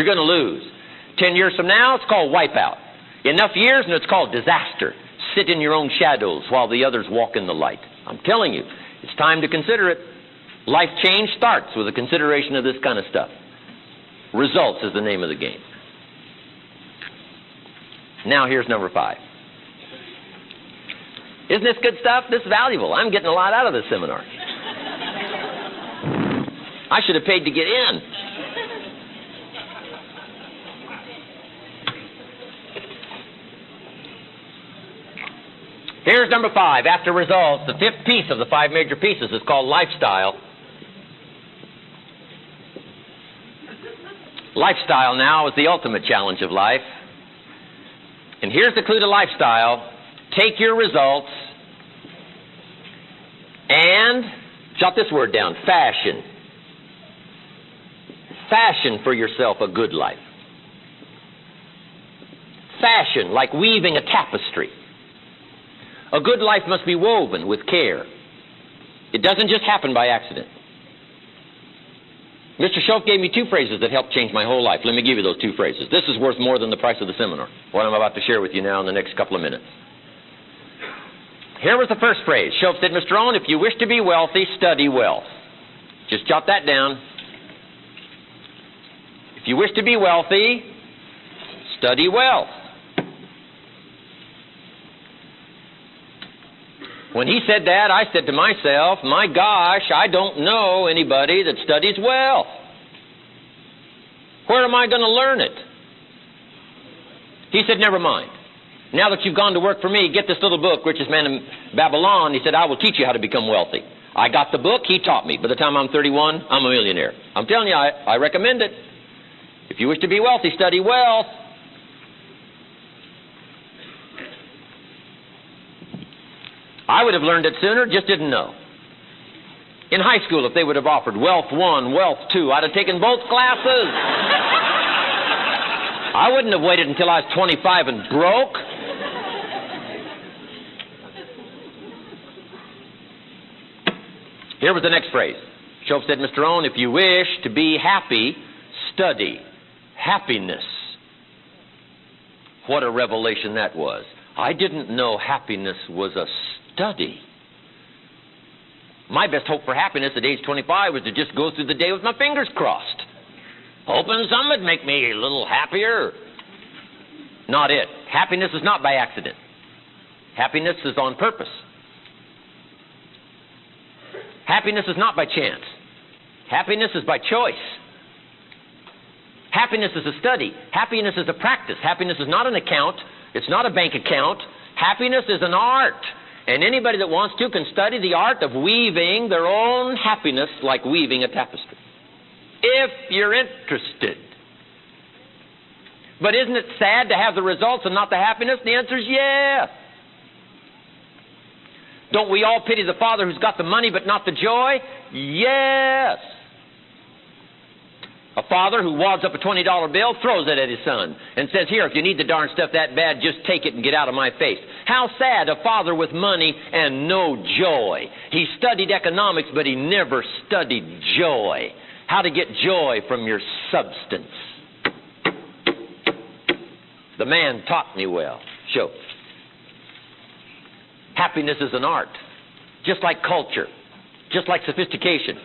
You're going to lose. 10 years from now, it's called wipeout. Enough years, and it's called disaster. Sit in your own shadows while the others walk in the light. I'm telling you, it's time to consider it. Life change starts with a consideration of this kind of stuff. Results is the name of the game. Now here's number 5. Isn't this good stuff? This is valuable. I'm getting a lot out of this seminar. I should have paid to get in. Here's number 5. After results, the 5th piece of the 5 major pieces is called lifestyle. Lifestyle now is the ultimate challenge of life. And here's the clue to lifestyle. Take your results and, jot this word down, fashion. Fashion for yourself a good life. Fashion, like weaving a tapestry. A good life must be woven with care. It doesn't just happen by accident. Mr. Schultz gave me 2 phrases that helped change my whole life. Let me give you those 2 phrases. This is worth more than the price of the seminar, what I'm about to share with you now in the next couple of minutes. Here was the first phrase. Schultz said, Mr. Rohn, if you wish to be wealthy, study wealth. Just jot that down. If you wish to be wealthy, study wealth. When he said that, I said to myself, my gosh, I don't know anybody that studies wealth. Where am I going to learn it? He said, never mind. Now that you've gone to work for me, get this little book, Richest Man in Babylon. He said, I will teach you how to become wealthy. I got the book, he taught me. By the time I'm 31, I'm a millionaire. I'm telling you, I recommend it. If you wish to be wealthy, study wealth. I would have learned it sooner, just didn't know. In high school, if they would have offered Wealth 1, Wealth 2, I'd have taken both classes. I wouldn't have waited until I was 25 and broke. Here was the next phrase. Schultz said, Mr. Rohn, if you wish to be happy, study happiness. What a revelation that was. I didn't know happiness was a study. My best hope for happiness at age 25 was to just go through the day with my fingers crossed, hoping some would make me a little happier. Not it. Happiness is not by accident. Happiness is on purpose. Happiness is not by chance. Happiness is by choice. Happiness is a study. Happiness is a practice. Happiness is not an account. It's not a bank account. Happiness is an art. And anybody that wants to can study the art of weaving their own happiness like weaving a tapestry. If you're interested. But isn't it sad to have the results and not the happiness? The answer is yes. Don't we all pity the father who's got the money but not the joy? Yes. A father who wads up a $20 bill, throws it at his son, and says, here, if you need the darn stuff that bad, just take it and get out of my face. How sad, a father with money and no joy. He studied economics, but he never studied joy. How to get joy from your substance. The man taught me well. Show. Happiness is an art, just like culture, just like sophistication.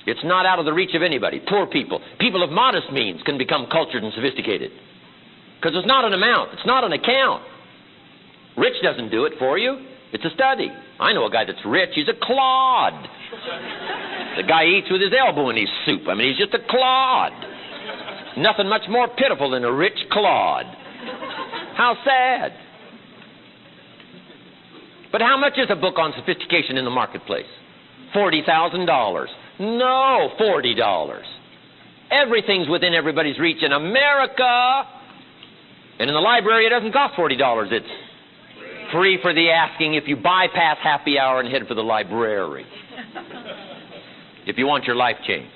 It's not out of the reach of anybody. Poor people, people of modest means can become cultured and sophisticated. Because it's not an amount. It's not an account. Rich doesn't do it for you. It's a study. I know a guy that's rich. He's a clod. The guy eats with his elbow in his soup. I mean, he's just a clod. Nothing much more pitiful than a rich clod. How sad. But how much is a book on sophistication in the marketplace? $40,000. No, $40. Everything's within everybody's reach in America. And in the library, it doesn't cost $40. It's free for the asking if you bypass happy hour and head for the library. If you want your life changed.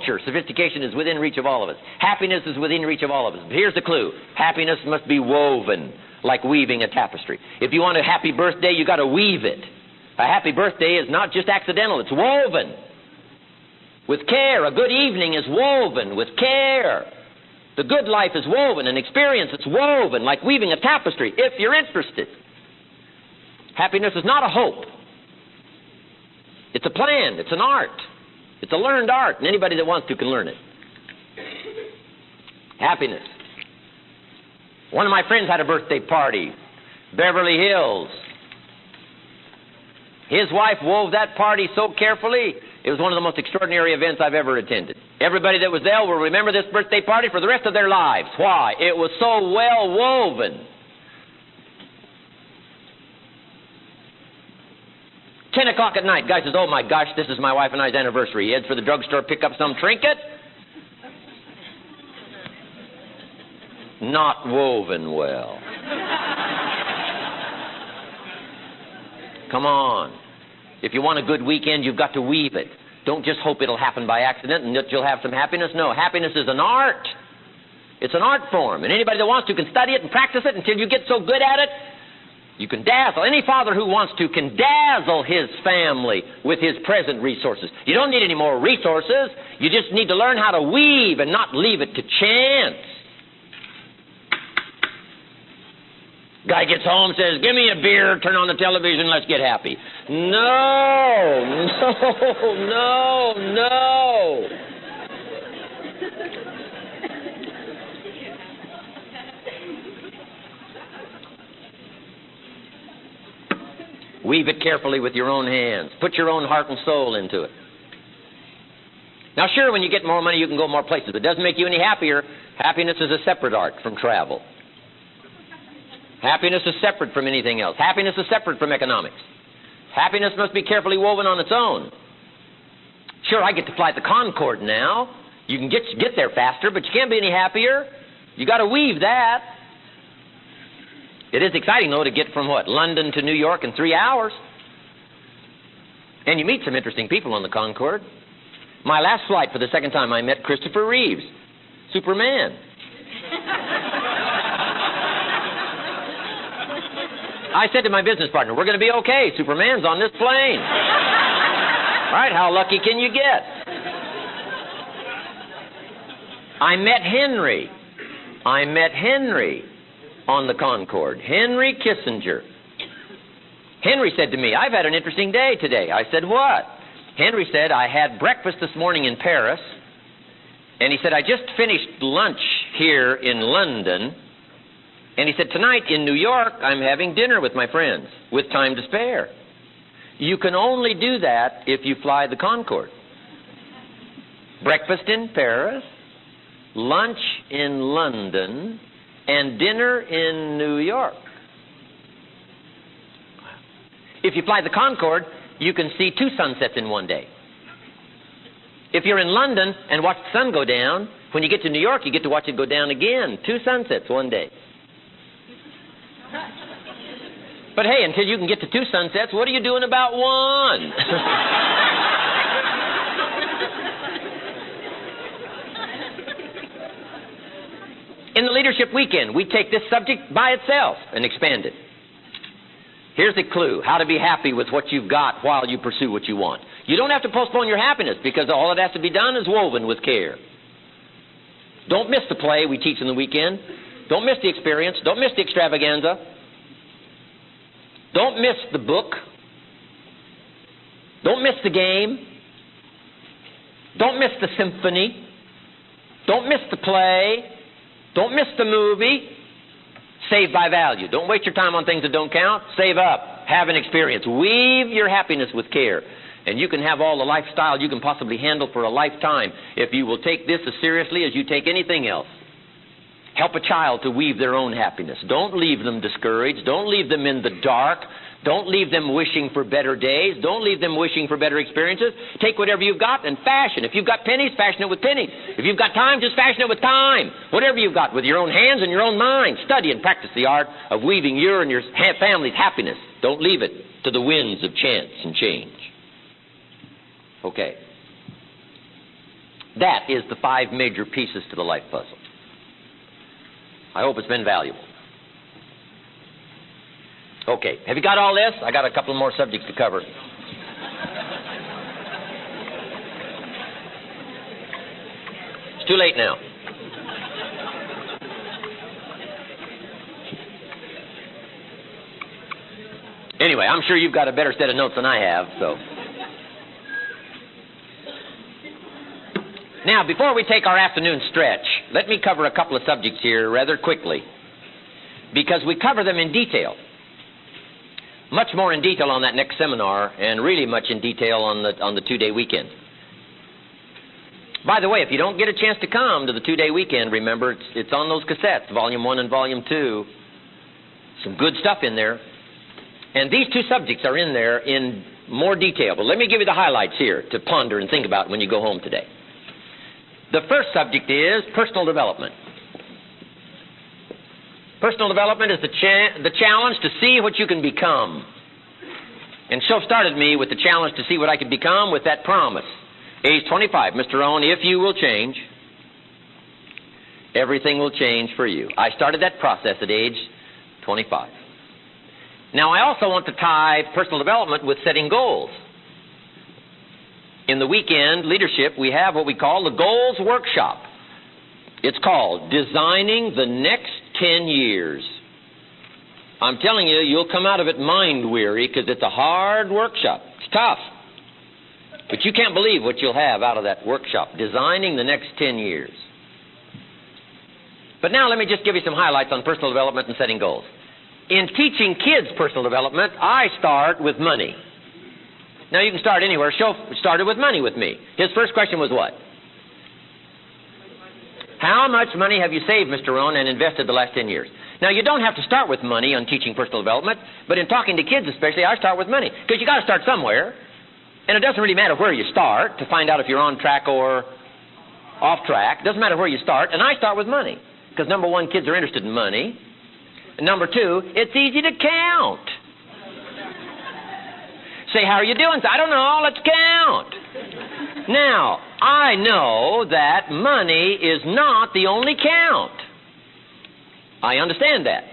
culture, sophistication is within reach of all of us. Happiness is within reach of all of us. But here's the clue. Happiness must be woven like weaving a tapestry. If you want a happy birthday, you got to weave it. A happy birthday is not just accidental, it's woven with care. A good evening is woven with care. The good life is woven, an experience is woven like weaving a tapestry, if you're interested. Happiness is not a hope. It's a plan. It's an art. It's a learned art, and anybody that wants to can learn it. Happiness. One of my friends had a birthday party, Beverly Hills. His wife wove that party so carefully, it was one of the most extraordinary events I've ever attended. Everybody that was there will remember this birthday party for the rest of their lives. Why? It was so well woven. 10 o'clock at night, guy says, oh my gosh, this is my wife and I's anniversary. He heads for the drugstore, pick up some trinket. Not woven well. Come on. If you want a good weekend, you've got to weave it. Don't just hope it'll happen by accident and that you'll have some happiness. No, happiness is an art. It's an art form. And anybody that wants to can study it and practice it until you get so good at it, you can dazzle. Any father who wants to can dazzle his family with his present resources. You don't need any more resources. You just need to learn how to weave and not leave it to chance. Guy gets home, says, give me a beer, turn on the television, let's get happy. No, no, no, no. Weave it carefully with your own hands. Put your own heart and soul into it. Now, sure, when you get more money, you can go more places. But it doesn't make you any happier. Happiness is a separate art from travel. Happiness is separate from anything else. Happiness is separate from economics. Happiness must be carefully woven on its own. Sure, I get to fly the Concorde now. You can get there faster, but you can't be any happier. You got to weave that. It is exciting, though, to get from, London to New York in 3 hours. And you meet some interesting people on the Concorde. My last flight, for the second time, I met Christopher Reeves, Superman. I said to my business partner, we're going to be okay. Superman's on this plane. Right? How lucky can you get? I met Henry on the Concorde. Henry Kissinger. Henry said to me, I've had an interesting day today. I said, what? Henry said, I had breakfast this morning in Paris. And he said, I just finished lunch here in London. And he said, tonight in New York, I'm having dinner with my friends with time to spare. You can only do that if you fly the Concorde. Breakfast in Paris, lunch in London, and dinner in New York. If you fly the Concorde, you can see 2 sunsets in one day. If you're in London and watch the sun go down, when you get to New York, you get to watch it go down again. 2 sunsets one day. But hey, until you can get to 2 sunsets, what are you doing about one? In the Leadership Weekend, we take this subject by itself and expand it. Here's a clue, how to be happy with what you've got while you pursue what you want. You don't have to postpone your happiness because all that has to be done is woven with care. Don't miss the play we teach in the weekend. Don't miss the experience. Don't miss the extravaganza. Don't miss the book. Don't miss the game. Don't miss the symphony. Don't miss the play. Don't miss the movie. Save by value. Don't waste your time on things that don't count. Save up. Have an experience. Weave your happiness with care. And you can have all the lifestyle you can possibly handle for a lifetime if you will take this as seriously as you take anything else. Help a child to weave their own happiness. Don't leave them discouraged. Don't leave them in the dark. Don't leave them wishing for better days. Don't leave them wishing for better experiences. Take whatever you've got and fashion. If you've got pennies, fashion it with pennies. If you've got time, just fashion it with time. Whatever you've got with your own hands and your own mind. Study and practice the art of weaving your and your family's happiness. Don't leave it to the winds of chance and change. Okay. That is the 5 major pieces to the life puzzle. I hope it's been valuable. Okay, have you got all this? I got a couple more subjects to cover. It's too late now. Anyway, I'm sure you've got a better set of notes than I have, so. Now, before we take our afternoon stretch, let me cover a couple of subjects here rather quickly, because we cover them in detail. Much more in detail on that next seminar, and really much in detail on the 2-day weekend. By the way, if you don't get a chance to come to the 2-day weekend, remember, it's on those cassettes, Volume 1 and Volume 2. Some good stuff in there. And these 2 subjects are in there in more detail. But let me give you the highlights here to ponder and think about when you go home today. The first subject is personal development. Personal development is the challenge to see what you can become. And Shoaff started me with the challenge to see what I could become with that promise. Age 25, Mr. Rohn, if you will change, everything will change for you. I started that process at age 25. Now, I also want to tie personal development with setting goals. In the weekend leadership, we have what we call the Goals Workshop. It's called Designing the Next 10 Years. I'm telling you, you'll come out of it mind-weary because it's a hard workshop. It's tough. But you can't believe what you'll have out of that workshop, designing the next 10 years. But now let me just give you some highlights on personal development and setting goals. In teaching kids personal development, I start with money. Now, you can start anywhere. Shoaff started with money with me. His first question was what? How much money have you saved, Mr. Rohn, and invested the last 10 years? Now, you don't have to start with money on teaching personal development, but in talking to kids especially, I start with money. Because you got to start somewhere. And it doesn't really matter where you start to find out if you're on track or off track. It doesn't matter where you start. And I start with money. Because number 1, kids are interested in money. And number 2, it's easy to count. Say, how are you doing? Say, I don't know, let's count. Now, I know that money is not the only count. I understand that.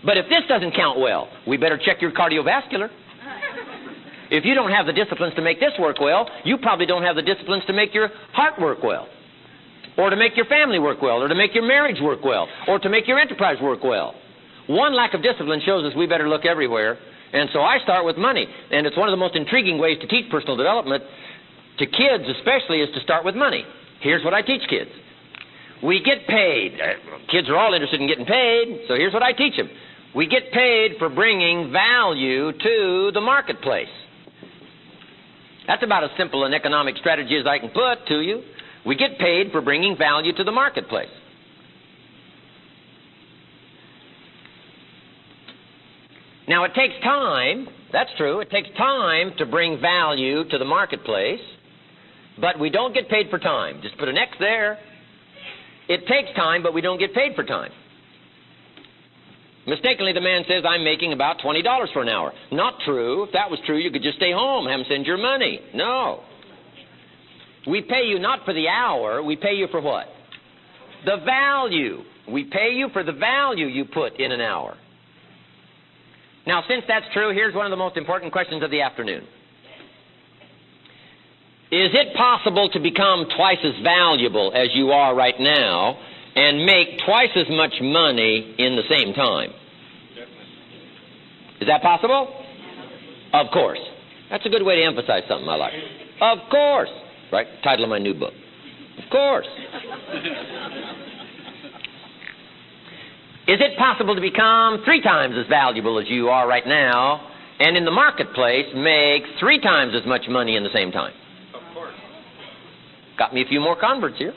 But if this doesn't count well, we better check your cardiovascular. If you don't have the disciplines to make this work well, you probably don't have the disciplines to make your heart work well, or to make your family work well, or to make your marriage work well, or to make your enterprise work well. One lack of discipline shows us we better look everywhere. And so I start with money. And it's one of the most intriguing ways to teach personal development, to kids especially, is to start with money. Here's what I teach kids. We get paid. Kids are all interested in getting paid, so here's what I teach them. We get paid for bringing value to the marketplace. That's about as simple an economic strategy as I can put to you. We get paid for bringing value to the marketplace. Now, it takes time. That's true. It takes time to bring value to the marketplace, but we don't get paid for time. Just put an X there. It takes time, but we don't get paid for time. Mistakenly, the man says, I'm making about $20 for an hour. Not true. If that was true, you could just stay home, have him send your money. No. We pay you not for the hour. We pay you for what? The value. We pay you for the value you put in an hour. Now, since that's true, here's one of the most important questions of the afternoon. Is it possible to become twice as valuable as you are right now and make twice as much money in the same time? Is that possible? Of course. That's a good way to emphasize something I like. Of course. Right? Title of my new book. Of course. Is it possible to become 3 times as valuable as you are right now and in the marketplace make 3 times as much money in the same time? Of course. Got me a few more converts here.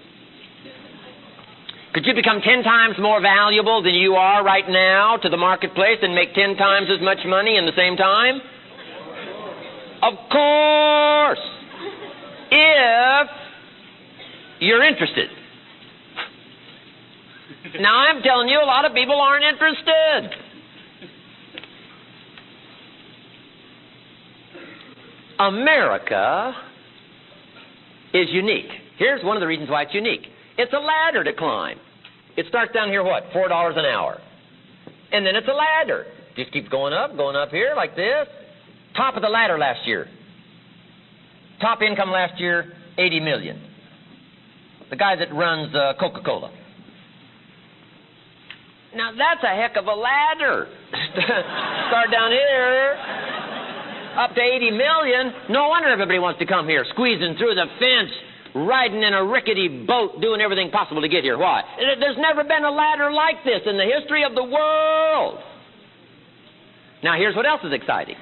Could you become 10 times more valuable than you are right now to the marketplace and make 10 times as much money in the same time? Of course. If you're interested. Now, I'm telling you, a lot of people aren't interested. America is unique. Here's one of the reasons why it's unique. It's a ladder to climb. It starts down here, what, $4 an hour. And then it's a ladder. Just keeps going up here like this. Top of the ladder last year. Top income last year, $80 million. The guy that runs Coca-Cola. Now, that's a heck of a ladder. Start down here, up to $80 million. No wonder everybody wants to come here, squeezing through the fence, riding in a rickety boat, doing everything possible to get here. Why? There's never been a ladder like this in the history of the world. Now, here's what else is exciting.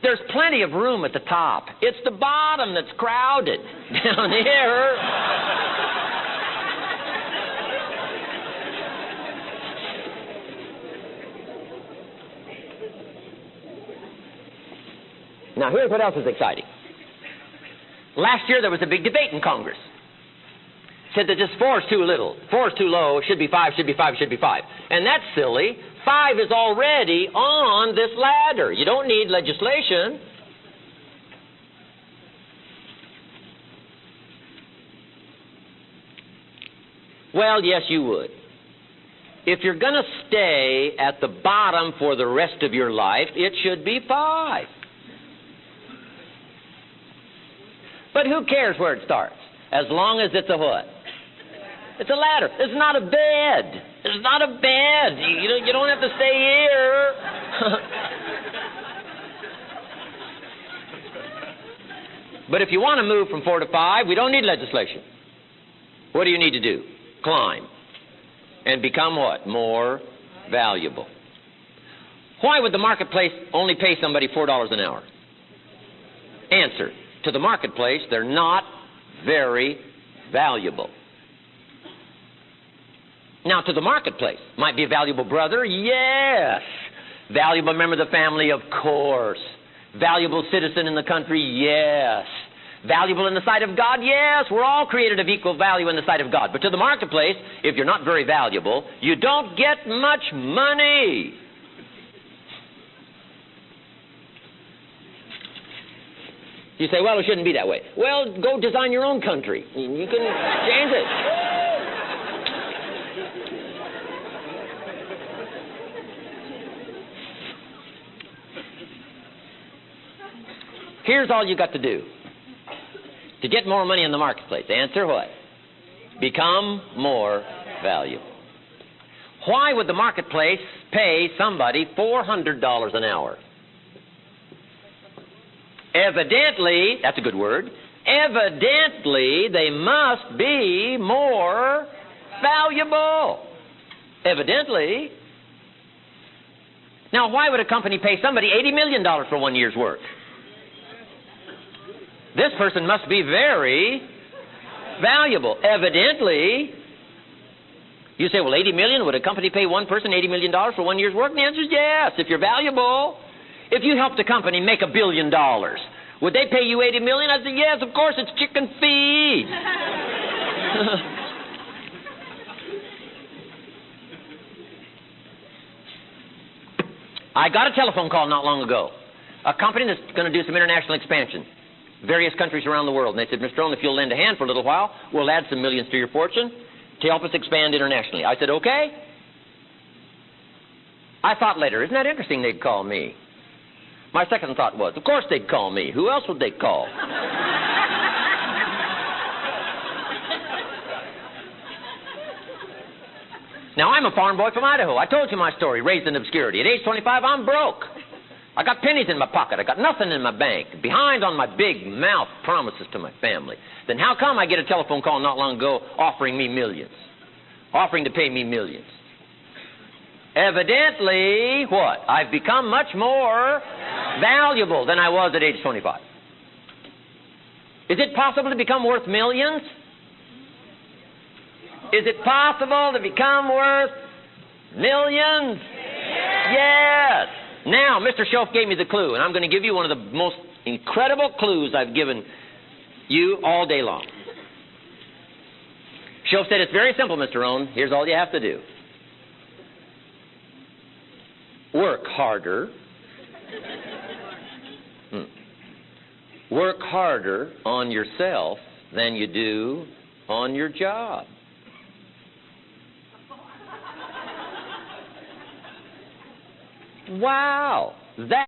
There's plenty of room at the top. It's the bottom that's crowded down here. Now, here's what else is exciting. Last year, there was a big debate in Congress. Said that this 4 is too little. 4 is too low. It should be 5, should be 5, should be 5. And that's silly. 5 is already on this ladder. You don't need legislation. Well, yes, you would. If you're going to stay at the bottom for the rest of your life, it should be 5. But who cares where it starts? As long as it's a what? It's a ladder. It's not a bed. It's not a bed. You don't have to stay here. But if you want to move from 4 to 5, we don't need legislation. What do you need to do? Climb. And become what? More valuable. Why would the marketplace only pay somebody $4 an hour? Answer. To the marketplace, they're not very valuable. Now, to the marketplace, might be a valuable brother? Yes. Valuable member of the family? Of course. Valuable citizen in the country? Yes. Valuable in the sight of God? Yes. We're all created of equal value in the sight of God. But to the marketplace, if you're not very valuable, you don't get much money. You say, well, it shouldn't be that way. Well, go design your own country. You can change it. Here's all you got to do to get more money in the marketplace. Answer what? Become more valuable. Why would the marketplace pay somebody $400 an hour? Evidently, that's a good word, evidently they must be more valuable. Evidently. Now, why would a company pay somebody $80 million for 1 year's work? This person must be very valuable. Evidently. You say, well, $80 million, would a company pay one person $80 million for 1 year's work? And the answer is yes, if you're valuable. If you helped a company make $1 billion, would they pay you $80 million? I said, yes, of course, it's chicken feed. I got a telephone call not long ago. A company that's going to do some international expansion. Various countries around the world. And they said, Mr. Rohn, if you'll lend a hand for a little while, we'll add some millions to your fortune to help us expand internationally. I said, okay. I thought later, isn't that interesting they'd call me? My second thought was, of course they'd call me. Who else would they call? Now, I'm a farm boy from Idaho. I told you my story, raised in obscurity. At age 25, I'm broke. I got pennies in my pocket. I got nothing in my bank. Behind on my big mouth promises to my family. Then how come I get a telephone call not long ago offering me millions? Offering to pay me millions? Evidently, what? I've become much more valuable than I was at age 25. Is it possible to become worth millions? Is it possible to become worth millions? Yes. Now, Mr. Schoaf gave me the clue, and I'm going to give you one of the most incredible clues I've given you all day long. Schoaf said, it's very simple, Mr. Rohn. Here's all you have to do. Work harder. Work harder on yourself than you do on your job. Wow! That